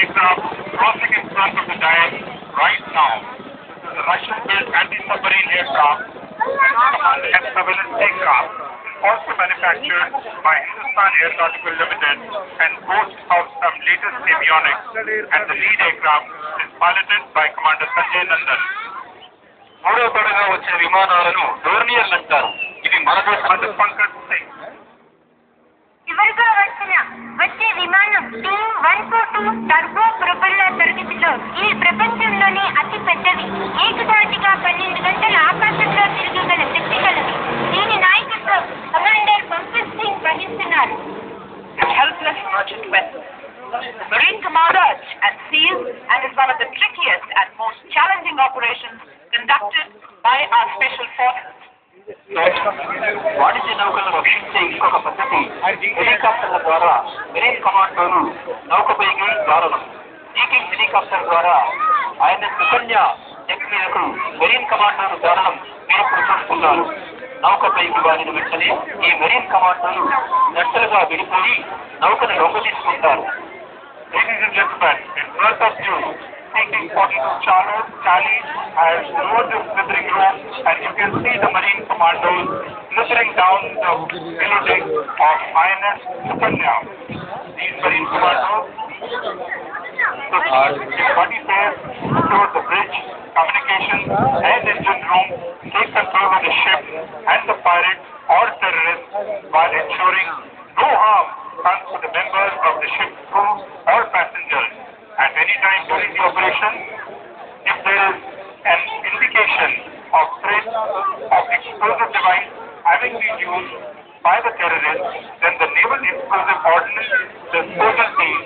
aircraft crossing in front of the diet right now. This is a Russian-built anti-submarine aircraft, command and surveillance aircraft, also manufactured by Hindustan Aeronautical Limited and boasts of some latest avionics, and the lead aircraft is piloted by Commander Sanjay Nandan. మూడవ తడగా వచ్చే విమానాలను డోర్నియర్లు అంటారు. ఇవి మన దేశం పంకజ్ సింగ్. చివరిగా వచ్చే విమానం T-142 టర్బో ప్రొపెల్లర్ తరగతిలో ఈ ప్రపంచంలోనే అతి పెద్దవి. ఏకధాటిగా 12 గంటల ఆకాశంలో తిరగగల శక్తి కలది. దీని నాయకత్వం కమాండర్ పంకజ్ సింగ్ వహిస్తున్నారు. Helpless merchant vessel. The Marine Commander at sea and is one of the trickiest and most challenging operations conducted by our special forces. వాణిజ్య నౌకలను రక్షించే ఇంకొక పద్ధతి హెలికాప్టర్ల ద్వారా మెరైన్ కమాండోలు నౌకపైకి దారుణం. సీకింగ్ హెలికాప్టర్ ద్వారా ఐఎన్ఎస్ సుకన్య డెక్ మీదకు మెరైన్ కమాండోలు దారుణం మీరు చూస్తున్నారు. నౌకపైకి వారిన వెంటనే ఈ మెరైన్ కమాండోలు నట్టలుగా విడిపోయి నౌకను లొంగ తీసుకుంటారు. Ladies and gentlemen, in front of you, Seeking 42 Charlie has lowered the slithering rope, and you can see the Marine commandos slithering down the below deck of INS Sukanya. These Marine commandos in 44 secure the bridge, communications and engine room, take control of the ship and the pirates or terrorists while ensuring no harm comes to the members of the ship's crew or passengers. At any time during the operation, if there is an indication of threat of explosive device having been used by the terrorists, then the Naval Explosive Ordnance Disposal Team